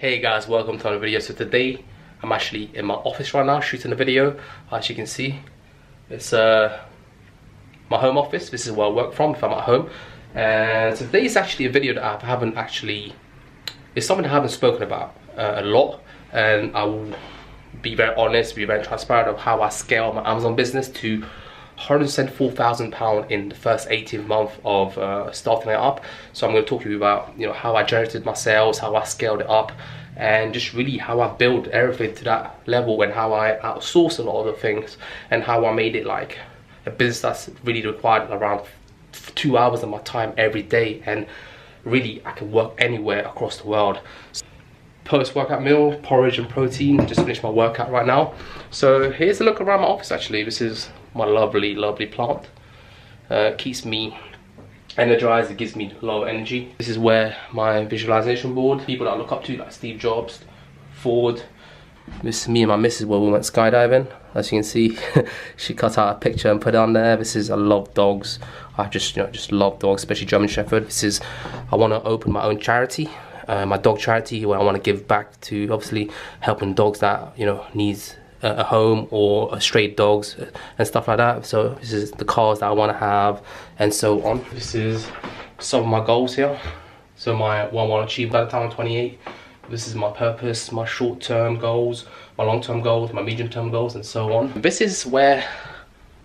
Hey guys, welcome to another video. So today I'm actually in my office right now shooting a video. As you can see, it's my home office. This is where I work from if I'm at home. And so today is actually a video that I haven't actually, it's something I haven't spoken about a lot, and I will be very honest, be very transparent of how I scale my Amazon business to £174,000 in the first 18 months of starting it up. So I'm going to talk to you about how I generated my sales, how I scaled it up, and just really how I built everything to that level, and how I outsourced a lot of the things, and how I made it like a business that's really required around 2 hours of my time every day, and really I can work anywhere across the world. Post-workout meal, porridge and protein. Just finished my workout right now. So here's a look around my office actually. This is my lovely plant. Keeps me energized, it gives me a lot of energy. This is where my visualization board, people that I look up to like Steve Jobs, Ford. This is me and my missus where we went skydiving. As you can see, she cut out a picture and put it on there. This is, I love dogs. I just love dogs, especially German Shepherd. This is, I want to open my own charity. My dog charity, where I want to give back to obviously helping dogs that needs a home, or stray dogs and stuff like that. So this is the cars that I want to have, and so on. This is some of my goals here. So what I want to achieve by the time I'm 28. This is my purpose, my short-term goals, my long-term goals, my medium-term goals, and so on. This is where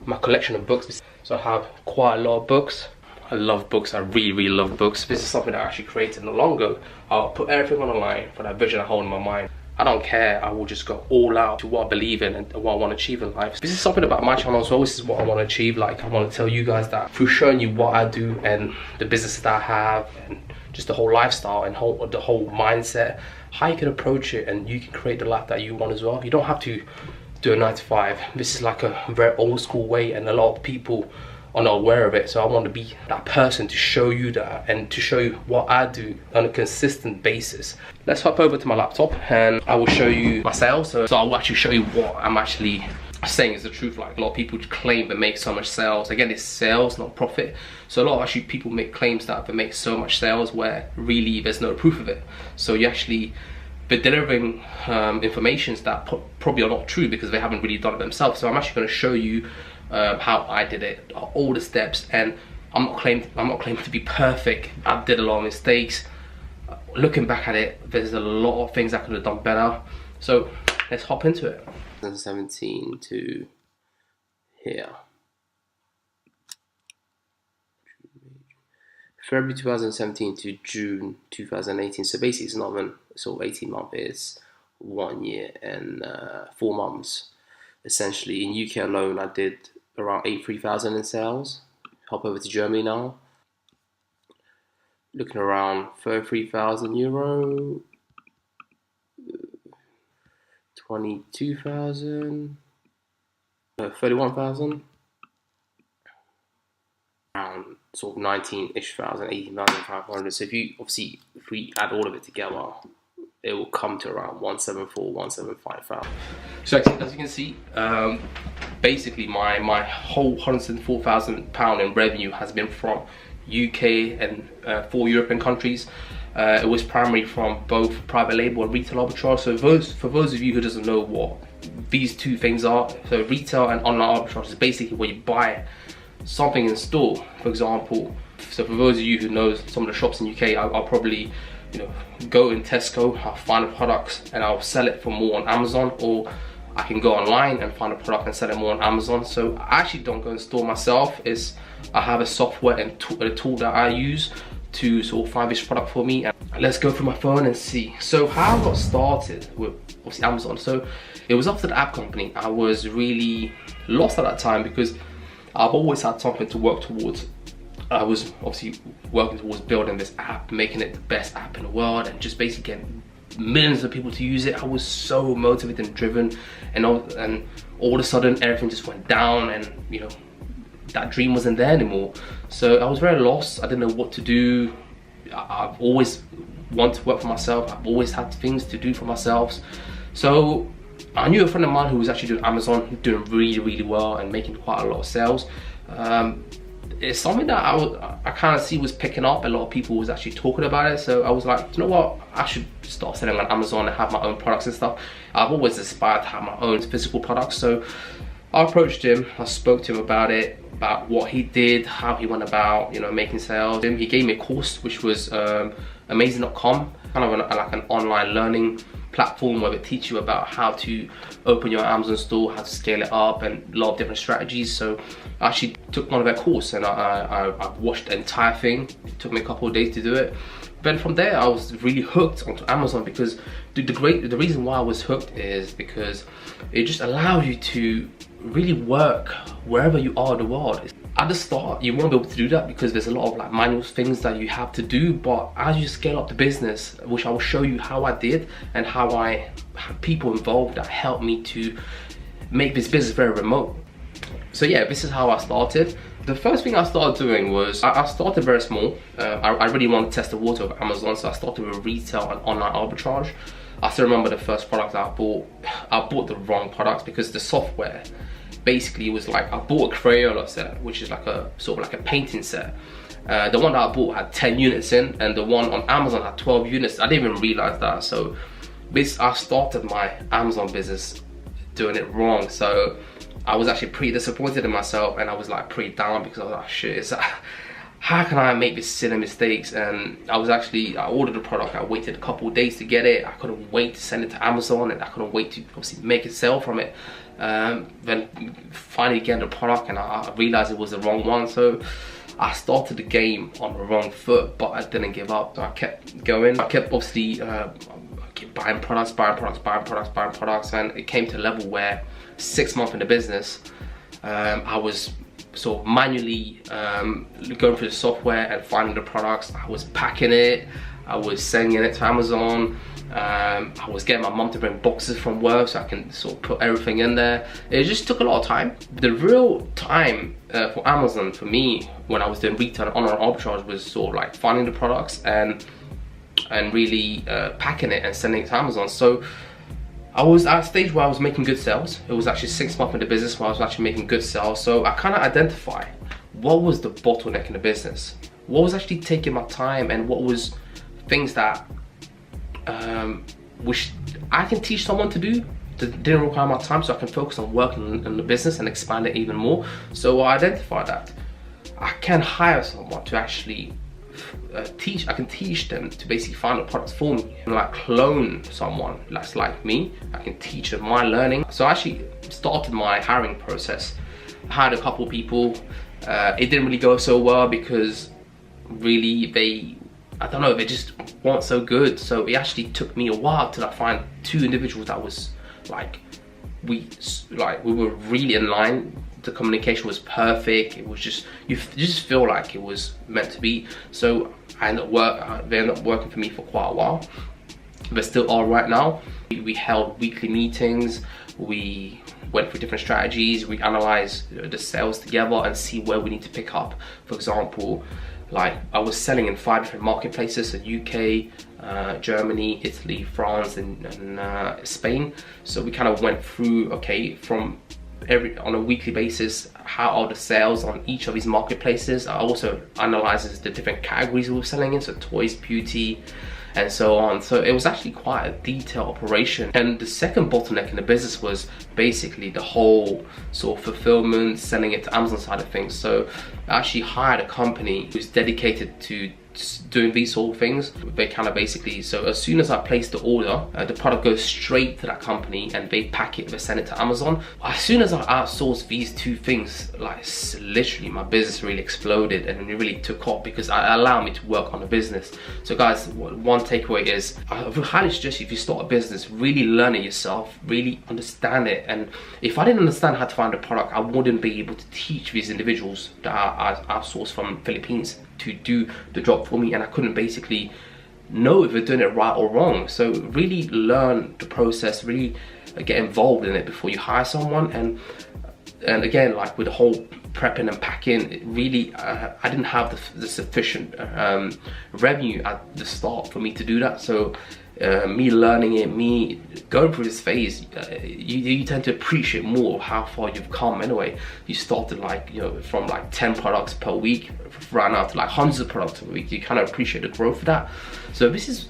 my collection of books. So I have quite a lot of books. I love books, I really love books. This is something that I actually created not long ago. I'll put everything online for that vision I hold in my mind. I don't care, I will just go all out to what I believe in and what I want to achieve in life. This is something about my channel as well. This is what I want to achieve. Like, I want to tell you guys that through showing you what I do and the business that I have, and just the whole lifestyle and the whole mindset, how you can approach it and you can create the life that you want as well. You don't have to do a 9 to 5. This is like a very old school way, and a lot of people are not aware of it. So I want to be that person to show you that, and to show you what I do on a consistent basis. Let's hop over to my laptop and I will show you my sales. So I will actually show you what I'm actually saying is the truth. Like, a lot of people claim they make so much sales. Again, it's sales, not profit. So a lot of people make claims that they make so much sales where really there's no proof of it. So you actually be delivering informations that probably are not true because they haven't really done it themselves. So I'm actually going to show you how I did it, all the steps, and I'm not claiming to be perfect. I did a lot of mistakes. Looking back at it, there's a lot of things I could have done better. So let's hop into it. 2017 to here. February 2017 to June 2018. So basically it's not even sort of 18 months, it's 1 year and 4 months. Essentially in UK alone I did around 83,000 in sales. Hop over to Germany now. Looking around 33,000 euro, 22,000, 31,000, around sort of 19-ish thousand, 18,500. So if we add all of it together, it will come to around 174, 175,000. So as you can see, basically my whole £174,000 in revenue has been from UK and 4 European countries. It was primarily from both private label and retail arbitrage. So for those of you who doesn't know what these two things are, so retail and online arbitrage is basically where you buy something in store, for example. So for those of you who know some of the shops in UK, I'll probably go in Tesco, I'll find the products and I'll sell it for more on Amazon, or I can go online and find a product and sell it more on Amazon. So I actually don't go in store myself. I have a software and a tool that I use to sort of find this product for me. And let's go through my phone and see. So how I got started with obviously Amazon. So it was after the app company. I was really lost at that time because I've always had something to work towards. I was obviously working towards building this app, making it the best app in the world, and just basically getting millions of people to use it. I was so motivated and driven, and all of a sudden everything just went down, and that dream wasn't there anymore. So I was very lost. I didn't know what to do. I've always wanted to work for myself. I've always had things to do for myself. So I knew a friend of mine who was actually doing Amazon, doing really well and making quite a lot of sales. it's something that I kind of see was picking up. A lot of people was actually talking about it, so I was like, you know what, I should start selling on Amazon and have my own products and stuff. I've always aspired to have my own physical products, so I approached him. I spoke to him about it, about what he did, how he went about, you know, making sales. He gave me a course which was amazing.com, kind of like an online learning platform where it teach you about how to open your Amazon store, how to scale it up, and a lot of different strategies. So I actually took one of their course, and I watched the entire thing. It took me a couple of days to do it. Then from there, I was really hooked onto Amazon, because the reason why I was hooked is because it just allows you to really work wherever you are in the world. At the start, you won't be able to do that because there's a lot of like manual things that you have to do, but as you scale up the business, which I will show you how I did and how I have people involved that helped me to make this business very remote. So yeah, this is how I started. The first thing I started doing was, I started very small. I really wanted to test the water of Amazon, so I started with retail and online arbitrage. I still remember the first product I bought the wrong products, because the software basically was like, I bought a Crayola set, which is like a sort of like a painting set. The one that I bought had 10 units in, and the one on Amazon had 12 units. I didn't even realize that. So I started my Amazon business doing it wrong. So I was actually pretty disappointed in myself, and I was like pretty down, because I was like, shit, how can I make these silly mistakes? And I ordered the product. I waited a couple of days to get it. I couldn't wait to send it to Amazon, and I couldn't wait to obviously make a sale from it. Then finally getting the product, and I realized it was the wrong one. So I started the game on the wrong foot, but I didn't give up. So I kept going. I kept obviously buying products, and it came to a level where 6 months in the business, I was sort of manually going through the software and finding the products. I was packing it, I was sending it to Amazon. I was getting my mum to bring boxes from work so I can sort of put everything in there. It just took a lot of time. The real time for Amazon for me when I was doing retail and online arbitrage was sort of like finding the products and really packing it and sending it to Amazon. So I was at a stage where I was making good sales. It was actually 6 months in the business where I was actually making good sales. So I kind of identified what was the bottleneck in the business, what was actually taking my time, and what was things that which I can teach someone to do that didn't require my time, so I can focus on working in the business and expand it even more. So I identified that I can hire someone to actually I can teach them to basically find the products for me, and like clone someone that's like me. I can teach them my learning. So I actually started my hiring process. I hired a couple of people. It didn't really go so well because really I don't know, they just weren't so good. So it actually took me a while till I find 2 individuals that was like, we were really in line. The communication was perfect. It was just, you just feel like it was meant to be. So they ended up working for me for quite a while. They still are right now. We held weekly meetings. We went through different strategies. We analyzed the sales together and see where we need to pick up. For example, like I was selling in 5 different marketplaces: the UK, Germany, Italy, France, and Spain. So we kind of went through, okay, from on a weekly basis, how are the sales on each of these marketplaces. I also analyzes the different categories we were selling in, so toys, beauty, and so on. So it was actually quite a detailed operation. And the second bottleneck in the business was basically the whole sort of fulfillment, selling it to Amazon side of things. So I actually hired a company who's dedicated to doing these sort of things. They kind of basically, so as soon as I place the order, the product goes straight to that company and they pack it, they send it to Amazon. As soon as I outsourced these 2 things, like literally my business really exploded and it really took off because it allowed me to work on the business. So guys, one takeaway is, I would highly suggest if you start a business, really learn it yourself, really understand it. And if I didn't understand how to find a product, I wouldn't be able to teach these individuals that I outsourced from Philippines to do the job for me, and I couldn't basically know if they're doing it right or wrong. So really learn the process, really get involved in it before you hire someone. And again, like with the whole prepping and packing, it really I didn't have the sufficient revenue at the start for me to do that. So me learning it, me going through this phase, you tend to appreciate more of how far you've come anyway. You started like, you know, from like 10 products per week, right now to like hundreds of products per week. You kind of appreciate the growth of that. So this is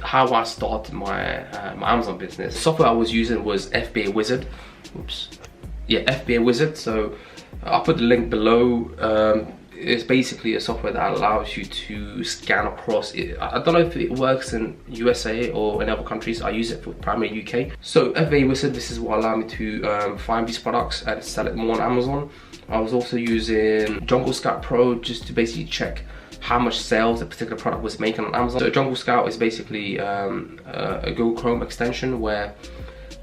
how I started my my Amazon business. The software I was using was FBA Wizard. Oops. Yeah, FBA Wizard. So I'll put the link below. It's basically a software that allows you to scan across it. I don't know if it works in USA or in other countries. I use it for primarily UK. So FBA Wizard, this is what allowed me to find these products and sell it more on Amazon. I was also using Jungle Scout Pro just to basically check how much sales a particular product was making on Amazon. So Jungle Scout is basically a Google Chrome extension where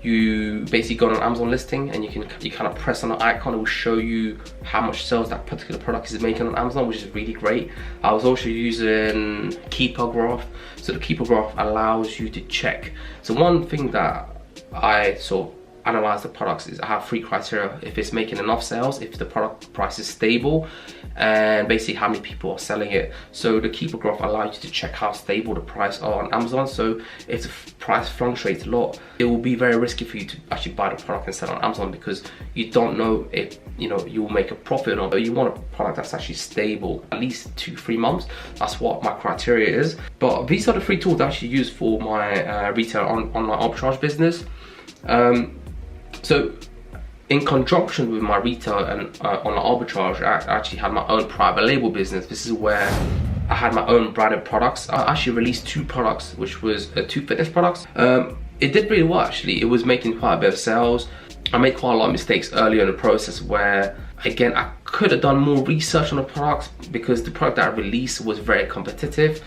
you basically go on an Amazon listing and you kind of press on an icon. It will show you how much sales that particular product is making on Amazon, which is really great. I was also using Keeper Graph. So the Keeper Graph allows you to check. So one thing that I sort of analyze the products is I have 3 criteria: if it's making enough sales, if the product price is stable, and basically how many people are selling it. So the Keeper Graph allows you to check how stable the price are on Amazon. So if the price fluctuates a lot, it will be very risky for you to actually buy the product and sell it on Amazon, because you don't know if, you know, you will make a profit or not. You want a product that's actually stable, at least 2-3 months. That's what my criteria is. But these are the 3 tools I actually use for my retail online arbitrage business. So in conjunction with my retail and online arbitrage, I actually had my own private label business. This is where I had my own branded products. I actually released 2 products, which was 2 fitness products. It did really well actually. It was making quite a bit of sales. I made quite a lot of mistakes earlier in the process where, again, I could have done more research on the products because the product that I released was very competitive.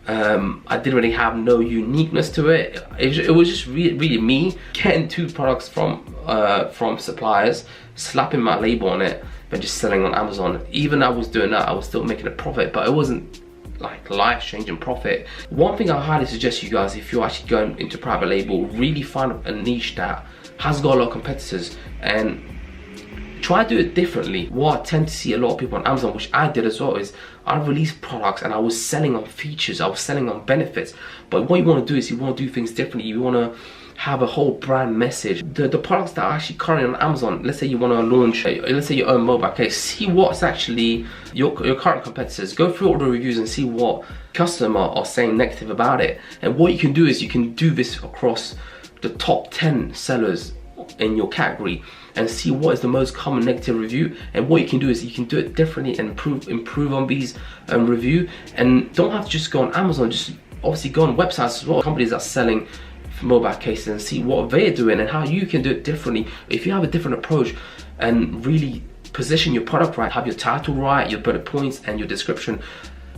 I didn't really have no uniqueness to it. It was just really me getting 2 products from suppliers, slapping my label on it, and just selling on Amazon. Even I was doing that, I was still making a profit, but it wasn't like life-changing profit. One thing I highly suggest you guys, if you're actually going into private label, really find a niche that has got a lot of competitors and try to do it differently. What I tend to see a lot of people on Amazon, which I did as well, is I released products and I was selling on features, I was selling on benefits. But what you want to do is you want to do things differently. You want to have a whole brand message. The products that are actually currently on Amazon, let's say you want to launch, let's say your own mobile case, see what's actually your current competitors. Go through all the reviews and see what customers are saying negative about it. And what you can do is you can do this across the top 10 sellers in your category and see what is the most common negative review. And what you can do is you can do it differently and improve on these review. And don't have to just go on Amazon, just obviously go on websites as well, companies that are selling mobile cases, and see what they're doing and how you can do it differently. If you have a different approach and really position your product right, have your title right, your bullet points and your description,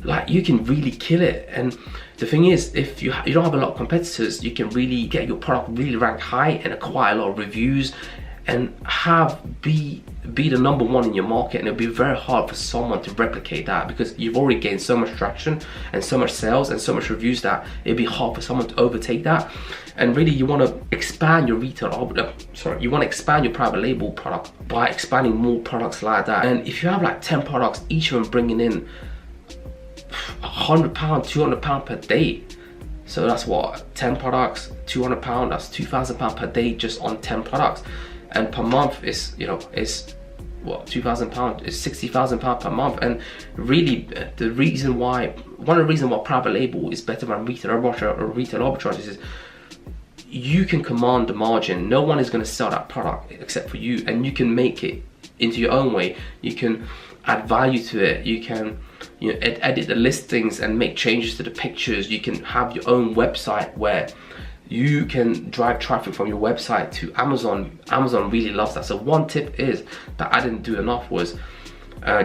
like, you can really kill it. And the thing is, if you don't have a lot of competitors, you can really get your product really ranked high and acquire a lot of reviews and be the number 1 in your market. And it'll be very hard for someone to replicate that, because you've already gained so much traction and so much sales and so much reviews that it'd be hard for someone to overtake that. And really, you want to expand your retail, you want to expand your private label product by expanding more products like that. And if you have like 10 products, each of them bringing in £100, £200 per day. So that's what, 10 products, £200, that's £2,000 per day just on 10 products. And per month is, you know, is what, £2,000 is £60,000 per month. And really, one of the reasons why private label is better than retail arbitrage is you can command the margin. No one is going to sell that product except for you, and you can make it into your own way. You can add value to it. You can, you know, edit the listings and make changes to the pictures. You can have your own website where you can drive traffic from your website to Amazon. Amazon really loves that. So one tip is that I didn't do enough was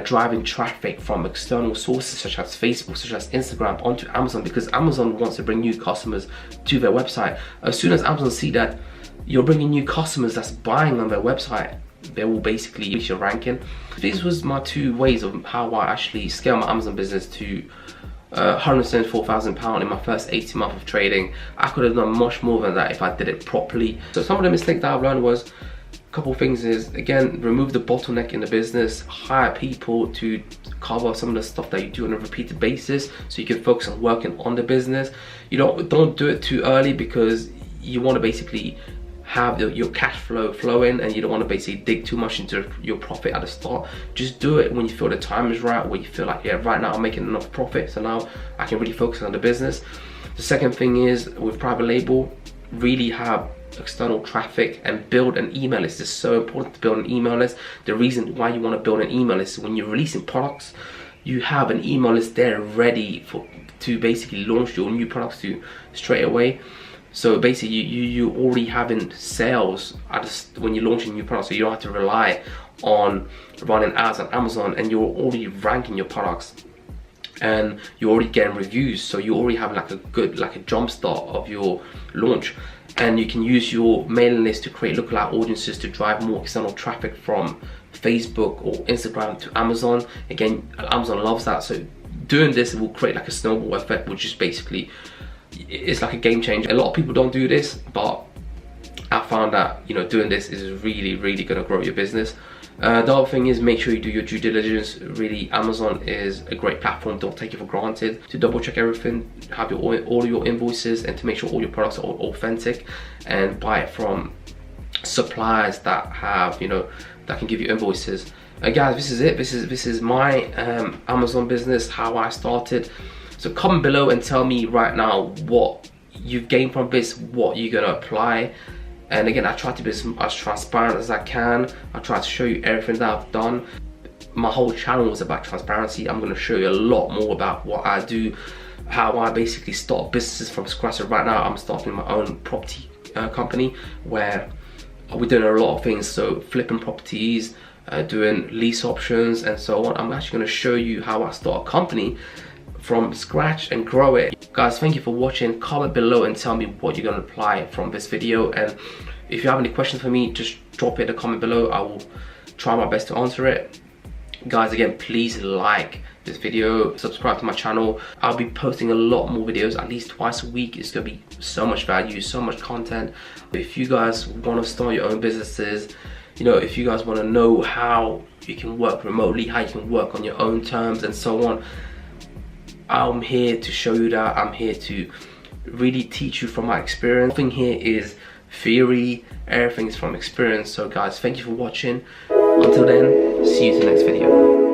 driving traffic from external sources such as Facebook, such as Instagram, onto Amazon, because Amazon wants to bring new customers to their website. As soon as Amazon see that you're bringing new customers that's buying on their website, they will basically increase your ranking. These was my 2 ways of how I actually scale my Amazon business to £174,000 in my first 18 months of trading. I could have done much more than that if I did it properly. So some of the mistakes that I've learned was, a couple of things is, again, remove the bottleneck in the business, hire people to cover some of the stuff that you do on a repeated basis so you can focus on working on the business. You don't do it too early, because you want to basically have your cash flow flowing, and you don't want to basically dig too much into your profit at the start. Just do it when you feel the time is right, where you feel like, yeah, right now I'm making enough profit, so now I can really focus on the business. The second thing is, with private label, really have external traffic and build an email list. It's so important to build an email list. The reason why you want to build an email list is when you're releasing products, you have an email list there ready to basically launch your new products to straight away. So basically you already having sales when you're launching new products, so you don't have to rely on running ads on Amazon, and you're already ranking your products and you're already getting reviews, so you already have like a jump start of your launch. And you can use your mailing list to create lookalike audiences to drive more external traffic from Facebook or Instagram to Amazon. Again, Amazon loves that, so doing this will create like a snowball effect, which is basically, it's like a game changer. A lot of people don't do this, but I found that, you know, doing this is really going to grow your business. The other thing is, make sure you do your due diligence. Really, Amazon is a great platform. Don't take it for granted. To double check everything, have all your invoices, and to make sure all your products are authentic, and buy it from suppliers that have, you know, that can give you invoices. Guys, this is it. This is my Amazon business, how I started. So comment below and tell me right now what you've gained from this, what you're gonna apply. And again, I try to be as transparent as I can. I try to show you everything that I've done. My whole channel was about transparency. I'm gonna show you a lot more about what I do, how I basically start businesses from scratch. So right now I'm starting my own property company, where we're doing a lot of things. So flipping properties, doing lease options and so on. I'm actually gonna show you how I start a company from scratch and grow it. Guys, thank you for watching. Comment below and tell me what you're gonna apply from this video. And if you have any questions for me, just drop it in the comment below. I will try my best to answer it. Guys, again, please like this video, subscribe to my channel. I'll be posting a lot more videos, at least twice a week. It's gonna be so much value, so much content. If you guys wanna start your own businesses, you know, if you guys wanna know how you can work remotely, how you can work on your own terms and so on, I'm here to show you that. I'm here to really teach you from my experience. Nothing here is theory, everything is from experience. So guys, thank you for watching. Until then, see you in the next video.